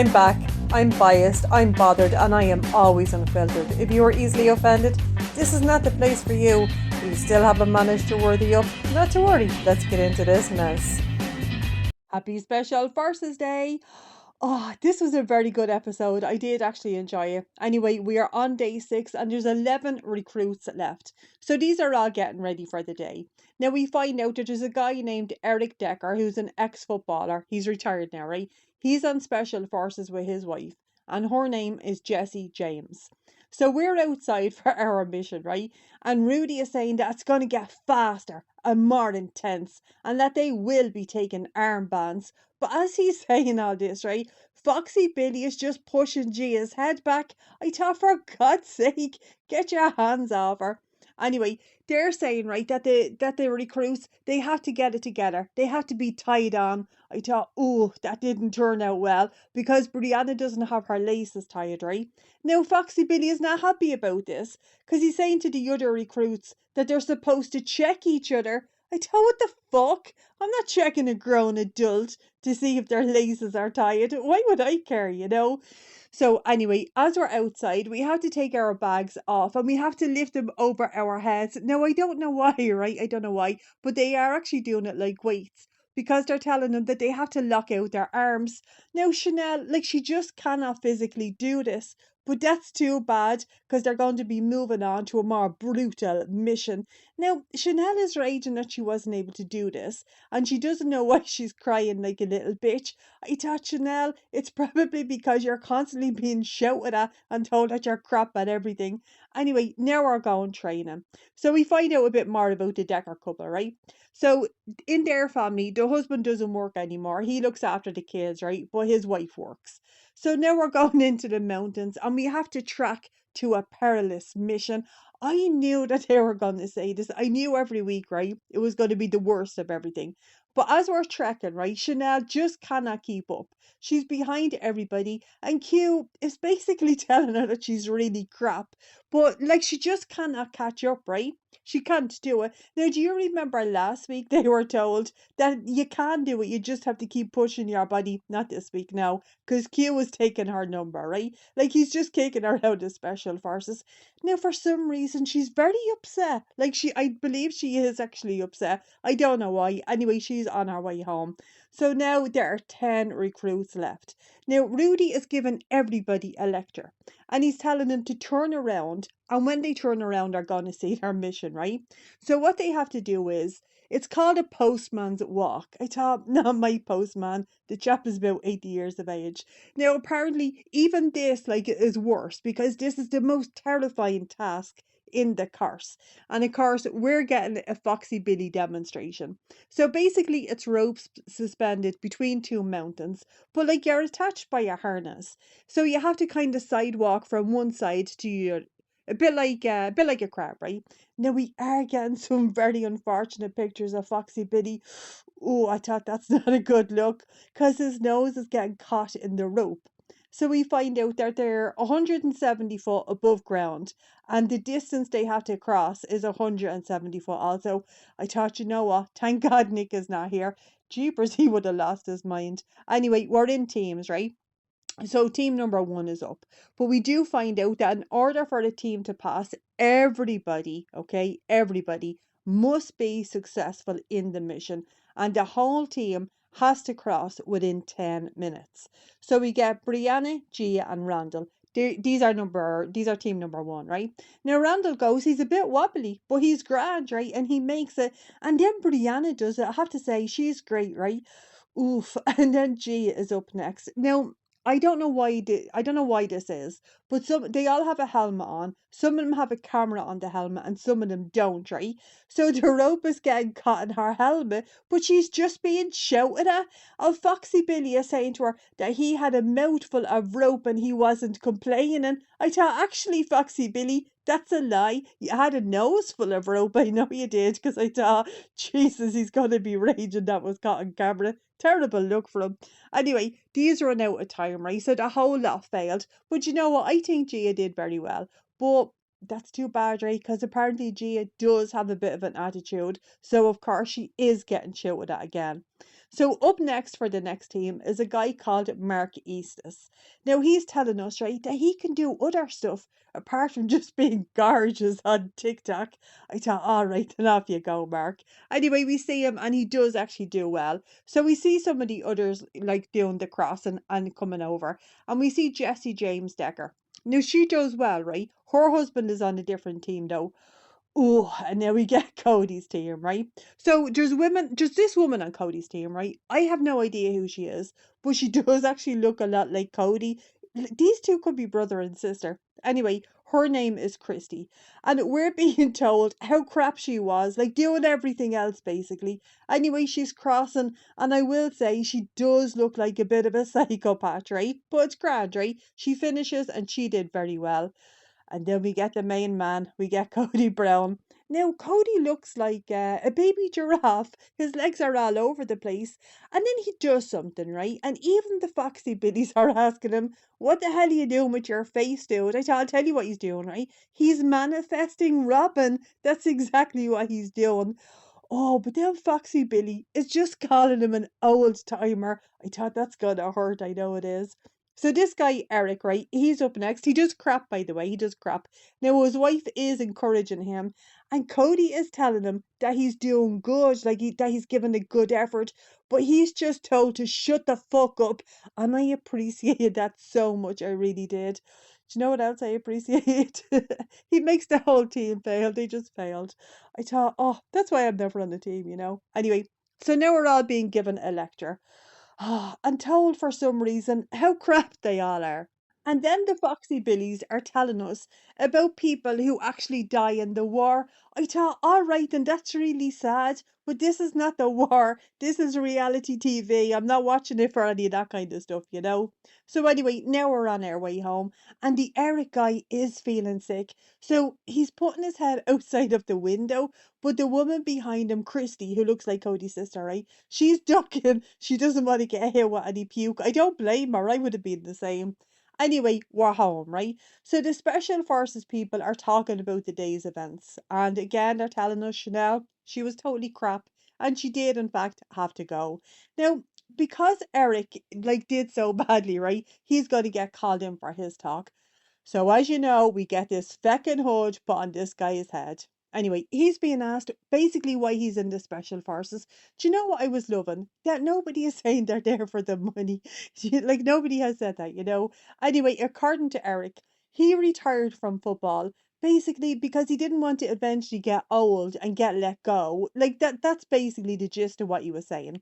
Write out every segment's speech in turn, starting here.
I'm back. I'm biased, I'm bothered, and I am always unfiltered. If you are easily offended, this is not the place for you. But you still haven't managed to worthy up. Not to worry, let's get into this mess. Happy Special Forces Day! Oh, this was a very good episode. I did actually enjoy it. Anyway, we are on day 6 and there's 11 recruits left. So these are all getting ready for the day. Now we find out that there's a guy named Eric Decker who's an ex-footballer. He's retired now, right? He's on special forces with his wife and her name is Jessie James. So we're outside for our mission, right? And Rudy is saying that it's going to get faster and more intense and that they will be taking armbands. But as he's saying all this, right, Foxy Billy is just pushing Gia's head back. I thought, for God's sake, get your hands off her. Anyway, they're saying, right, that the recruits, they have to get it together. They have to be tied on. I thought, oh, that didn't turn out well because Brianna doesn't have her laces tied, right? Now, Foxy Billy is not happy about this because he's saying to the other recruits that they're supposed to check each other. I thought, what the fuck? I'm not checking a grown adult to see if their laces are tied. Why would I care, you know? So anyway, as we're outside, we have to take our bags off and we have to lift them over our heads. Now, I don't know why, right? I don't know why, but they are actually doing it like weights because they're telling them that they have to lock out their arms. Now, Chanel, like, she just cannot physically do this. But that's too bad because they're going to be moving on to a more brutal mission. Now, Chanel is raging that she wasn't able to do this and she doesn't know why she's crying like a little bitch. I thought, Chanel, it's probably because you're constantly being shouted at and told that you're crap at everything. Anyway, now we're going training. So we find out a bit more about the Decker couple, right? So in their family, the husband doesn't work anymore. He looks after the kids, right? But his wife works. So now we're going into the mountains and we have to track to a perilous mission. I knew that they were going to say this. I knew every week, right? It was going to be the worst of everything. But as we're trekking, right, Chanel just cannot keep up. She's behind everybody, and Q is basically telling her that she's really crap. But like she just cannot catch up, right? She can't do it. Now, do you remember last week they were told that you can do it, you just have to keep pushing your body? Not this week now, because Q was taking her number, right? Like he's just kicking her out of special forces. Now, for some reason, she's very upset. Like I believe she is actually upset. I don't know why. Anyway, she's on her way home. So now there are 10 recruits left. Now, Rudy is giving everybody a lecture and he's telling them to turn around. And when they turn around, they're going to see their mission, right? So what they have to do is, it's called a postman's walk. I thought, not my postman. The chap is about 80 years of age. Now, apparently, even this like is worse because this is the most terrifying task in the course. And of course, we're getting a Foxy Billy demonstration. So basically, it's ropes suspended between two mountains, but like you're attached by a harness. So you have to kind of sidewalk from one side to your a bit like a crab, right? Now we are getting some very unfortunate pictures of Foxy Billy. Oh, I thought that's not a good look because his nose is getting caught in the rope. So we find out that they're 170 foot above ground and the distance they have to cross is 170 foot also. I thought, you know what? Thank God Nick is not here. Jeepers, he would have lost his mind. Anyway, we're in teams, right? So team number 1 is up. But we do find out that in order for the team to pass, everybody, okay, everybody must be successful in the mission. And the whole team has to cross within 10 minutes. So we get Brianna, Gia, and Randall. These are team number 1, right? Now Randall goes, he's a bit wobbly, but he's grand, right? And he makes it. And then Brianna does it. I have to say, she's great, right? Oof. And then Gia is up next. Now, I don't know why this is, but they all have a helmet on. Some of them have a camera on the helmet and some of them don't, right? So the rope is getting caught in her helmet, but she's just being shouted at. And Foxy Billy is saying to her that he had a mouthful of rope and he wasn't complaining. I thought, actually, Foxy Billy, that's a lie. You had a nose full of rope. I know you did, because I thought, Jesus, he's gonna be raging that was caught on camera. Terrible look for him. Anyway, these run out of time, right? So the whole lot failed. But you know what? I think Gia did very well. But that's too bad, right? Because apparently Gia does have a bit of an attitude. So of course she is getting shouted at again. So up next for the next team is a guy called Mark Eastus. Now he's telling us, right, that he can do other stuff apart from just being gorgeous on TikTok. I thought, all right, then off you go, Mark. Anyway, we see him and he does actually do well. So we see some of the others like doing the crossing and coming over. And we see Jessie James Decker. Now she does well, right? Her husband is on a different team though. Oh, and now we get Cody's team, right? So there's this woman on Cody's team, right? I have no idea who she is, but she does actually look a lot like Cody. These two could be brother and sister. Anyway, her name is Christy, and we're being told how crap she was, like doing everything else basically. Anyway, she's crossing, and I will say she does look like a bit of a psychopath, right? But it's grand, right? She finishes, and she did very well. And then we get the main man, we get Cody Brown. Now, Cody looks like a baby giraffe. His legs are all over the place. And then he does something, right? And even the Foxy Biddies are asking him, what the hell are you doing with your face, dude? I'll tell you what he's doing, right? He's manifesting Robin. That's exactly what he's doing. Oh, but then Foxy Billy is just calling him an old timer. I thought that's gonna hurt. I know it is. So this guy Eric, right? He's up next. He does crap, by the way. He does crap. Now his wife is encouraging him, and Cody is telling him that he's doing good, like that he's giving a good effort. But he's just told to shut the fuck up, and I appreciated that so much. I really did. Do you know what else I appreciate? He makes the whole team fail. They just failed. I thought, oh, that's why I'm never on the team, you know. Anyway, so now we're all being given a lecture. And told for some reason how crap they all are. And then the Foxy Billies are telling us about people who actually die in the war. I thought, all right, and that's really sad, but this is not the war. This is reality TV. I'm not watching it for any of that kind of stuff, you know? So, anyway, now we're on our way home, and the Eric guy is feeling sick. So, he's putting his head outside of the window, but the woman behind him, Christy, who looks like Cody's sister, right? She's ducking. She doesn't want to get hit with any puke. I don't blame her. I would have been the same. Anyway, we're home, right? So the special forces people are talking about the day's events. And again, they're telling us Chanel, she was totally crap. And she did, in fact, have to go. Now, because Eric did so badly, right? He's going to get called in for his talk. So as you know, we get this feckin' hood put on this guy's head. Anyway, he's being asked basically why he's in the special forces. Do you know what I was loving? That nobody is saying they're there for the money. Like nobody has said that, you know. Anyway, according to Eric, he retired from football basically because he didn't want to eventually get old and get let go. Like that's basically the gist of what he was saying.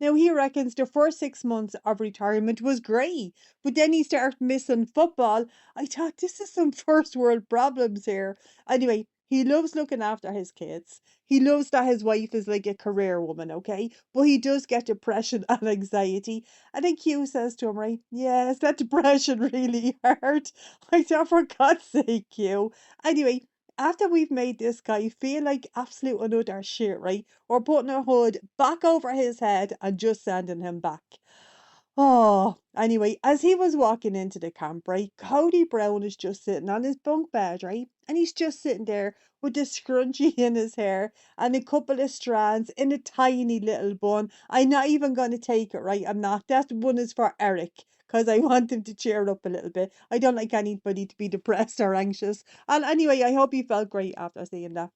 Now he reckons the first 6 months of retirement was great, but then he started missing football. I thought this is some first world problems here. Anyway, he loves looking after his kids. He loves that his wife is like a career woman, okay? But he does get depression and anxiety. And then Q says to him, right, yes, that depression really hurt. I thought, for God's sake, Q. Anyway, after we've made this guy feel like absolute and utter shit, right? We're putting a hood back over his head and just sending him back. Oh, anyway, as he was walking into the camp, right, Cody Brown is just sitting on his bunk bed, right? And he's just sitting there with the scrunchie in his hair and a couple of strands in a tiny little bun. I'm not even going to take it, right? I'm not. That one is for Eric because I want him to cheer up a little bit. I don't like anybody to be depressed or anxious. And anyway, I hope he felt great after seeing that.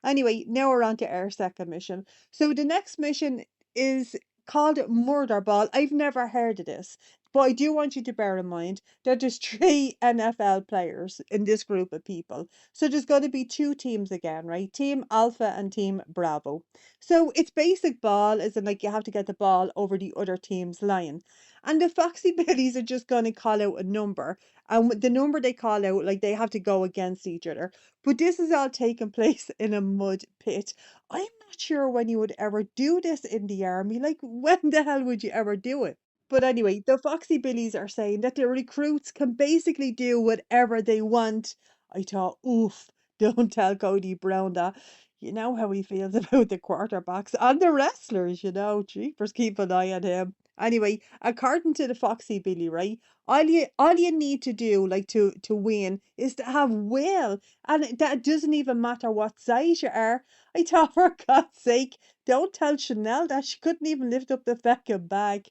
Anyway, now we're on to our second mission. So the next mission is called Murder Ball. I've never heard of this, but I do want you to bear in mind that there's three NFL players in this group of people. So there's going to be two teams again, right? Team Alpha and Team Bravo. So it's basic ball, as in like you have to get the ball over the other team's line. And the Foxy Billies are just going to call out a number. And with the number they call out, like they have to go against each other. But this is all taking place in a mud pit. I'm not sure when you would ever do this in the army. Like, when the hell would you ever do it? But anyway, the Foxy Billies are saying that the recruits can basically do whatever they want. I thought, oof, don't tell Cody Brown that. You know how he feels about the quarterbacks and the wrestlers, you know. Jeepers, keep an eye on him. Anyway, according to the Foxy Billy, right? All you need to do, like to win, is to have will, and that doesn't even matter what size you are. I thought, for God's sake, don't tell Chanel that she couldn't even lift up the fucking bag.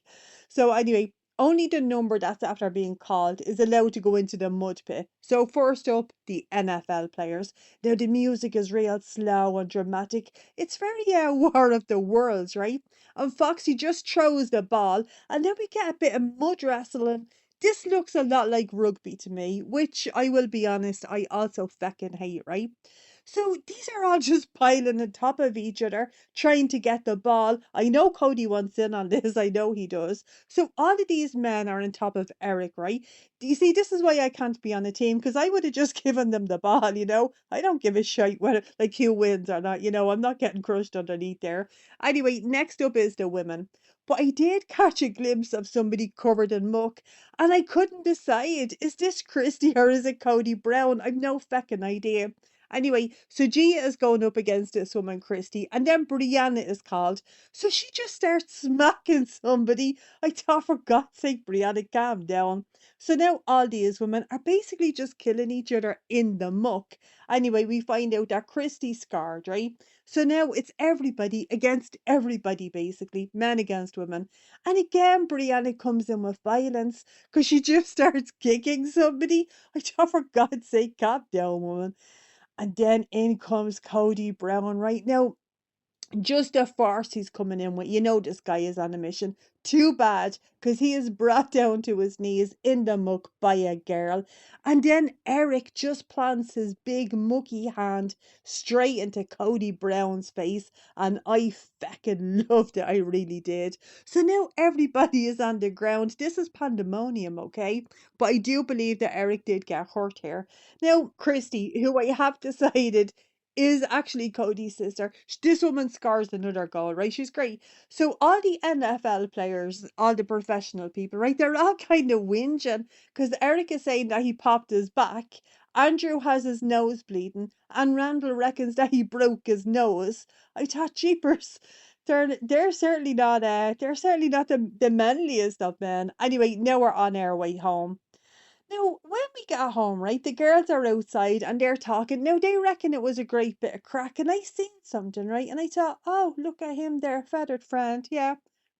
So anyway, only the number that's after being called is allowed to go into the mud pit. So first up, the NFL players. Now the music is real slow and dramatic. It's very War of the Worlds, right? And Foxy just throws the ball, and then we get a bit of mud wrestling. This looks a lot like rugby to me, which I will be honest, I also feckin' hate, right? So these are all just piling on top of each other, trying to get the ball. I know Cody wants in on this, I know he does. So all of these men are on top of Eric, right? Do you see, this is why I can't be on a team, because I would have just given them the ball, you know? I don't give a shit whether, like, who wins or not, you know? I'm not getting crushed underneath there. Anyway, next up is the women. But I did catch a glimpse of somebody covered in muck, and I couldn't decide, is this Christy or is it Cody Brown? I've no feckin' idea. Anyway, so Gia is going up against this woman, Christy, and then Brianna is called. So she just starts smacking somebody. I thought, for God's sake, Brianna, calm down. So now all these women are basically just killing each other in the muck. Anyway, we find out that Christy's scarred, right? So now it's everybody against everybody, basically, men against women. And again, Brianna comes in with violence because she just starts kicking somebody. I thought, for God's sake, calm down, woman. And then in comes Cody Brown right now. Just a farce he's coming in with. You know this guy is on a mission. Too bad, because he is brought down to his knees in the muck by a girl. And then Eric just plants his big mucky hand straight into Cody Brown's face. And I feckin' loved it. I really did. So now everybody is on the ground. This is pandemonium, okay? But I do believe that Eric did get hurt here. Now, Christy, who I have decided is actually Cody's sister. This woman scores another goal, right? She's great. So all the NFL players, all the professional people, right? They're all kind of whinging because Eric is saying that he popped his back. Andrew has his nose bleeding, and Randall reckons that he broke his nose. I thought, jeepers, they're certainly not the manliest of men. Anyway, now we're on our way home. Now, when we get home, right, the girls are outside and they're talking. Now, they reckon it was a great bit of crack, and I seen something, right? And I thought, oh, look at him there, feathered friend. Yeah,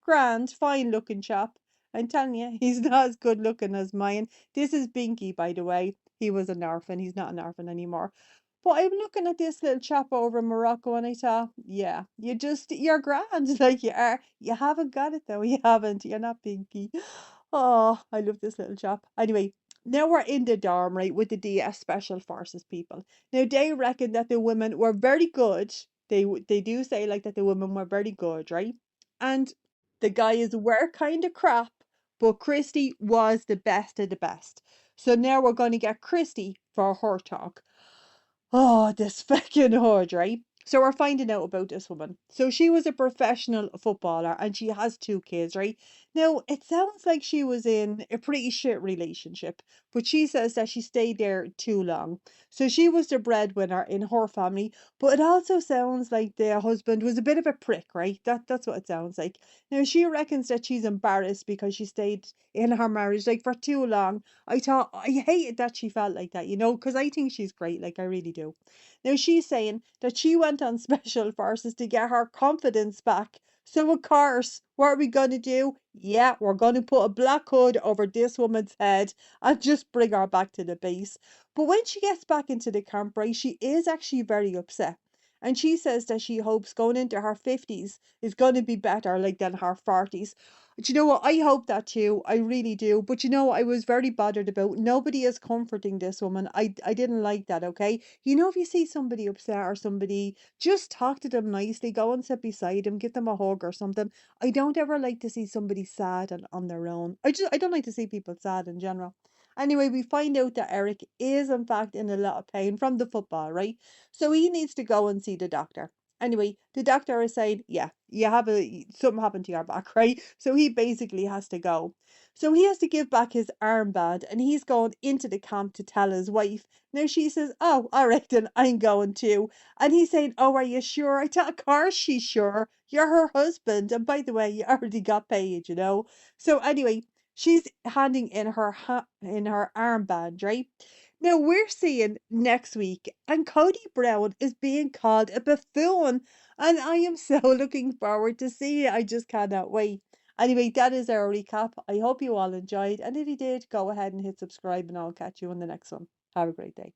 grand, fine looking chap. I'm telling you, he's not as good looking as mine. This is Binky, by the way. He was an orphan. He's not an orphan anymore. But I'm looking at this little chap over in Morocco, and I thought, yeah, you're grand, like you are. You haven't got it, though. You haven't. You're not Binky. Oh, I love this little chap. Anyway, now we're in the dorm, right, with the DS Special Forces people. Now they reckon that the women were very good. They do say like that the women were very good, right? And the guys were kind of crap, but Christy was the best of the best. So now we're going to get Christy for her talk. Oh, this fucking hood, right? So we're finding out about this woman. So she was a professional footballer and she has two kids, right? Now, it sounds like she was in a pretty shit relationship, but she says that she stayed there too long. So she was the breadwinner in her family, but it also sounds like the husband was a bit of a prick, right? That's what it sounds like. Now, she reckons that she's embarrassed because she stayed in her marriage like for too long. I hated that she felt like that, you know, because I think she's great, like I really do. Now she's saying that she went on special forces to get her confidence back. So of course, what are we gonna do? Yeah, we're gonna put a black hood over this woman's head and just bring her back to the base. But when she gets back into the camp, right, she is actually very upset. And she says that she hopes going into her 50s is going to be better like than her 40s. Do you know what? I hope that too. I really do. But you know, I was very bothered about nobody is comforting this woman. I didn't like that, okay? You know, if you see somebody upset or somebody, just talk to them nicely, go and sit beside them, give them a hug or something. I don't ever like to see somebody sad and on their own. I don't like to see people sad in general. Anyway, we find out that Eric is in fact in a lot of pain from the football, right? So he needs to go and see the doctor. Anyway, the doctor is saying, yeah, you have something happened to your back, right? So he basically has to go. So he has to give back his armband and he's going into the camp to tell his wife. Now she says, oh, all right, then I'm going too. And he's saying, oh, are you sure? I thought, of course she's sure. You're her husband. And by the way, you already got paid, you know? So anyway, she's handing in in her armband, right? Now we're seeing next week, and Cody Brown is being called a buffoon, and I am so looking forward to see it. I just cannot wait. Anyway, that is our recap. I hope you all enjoyed, and if you did, go ahead and hit subscribe, and I'll catch you on the next one. Have a great day.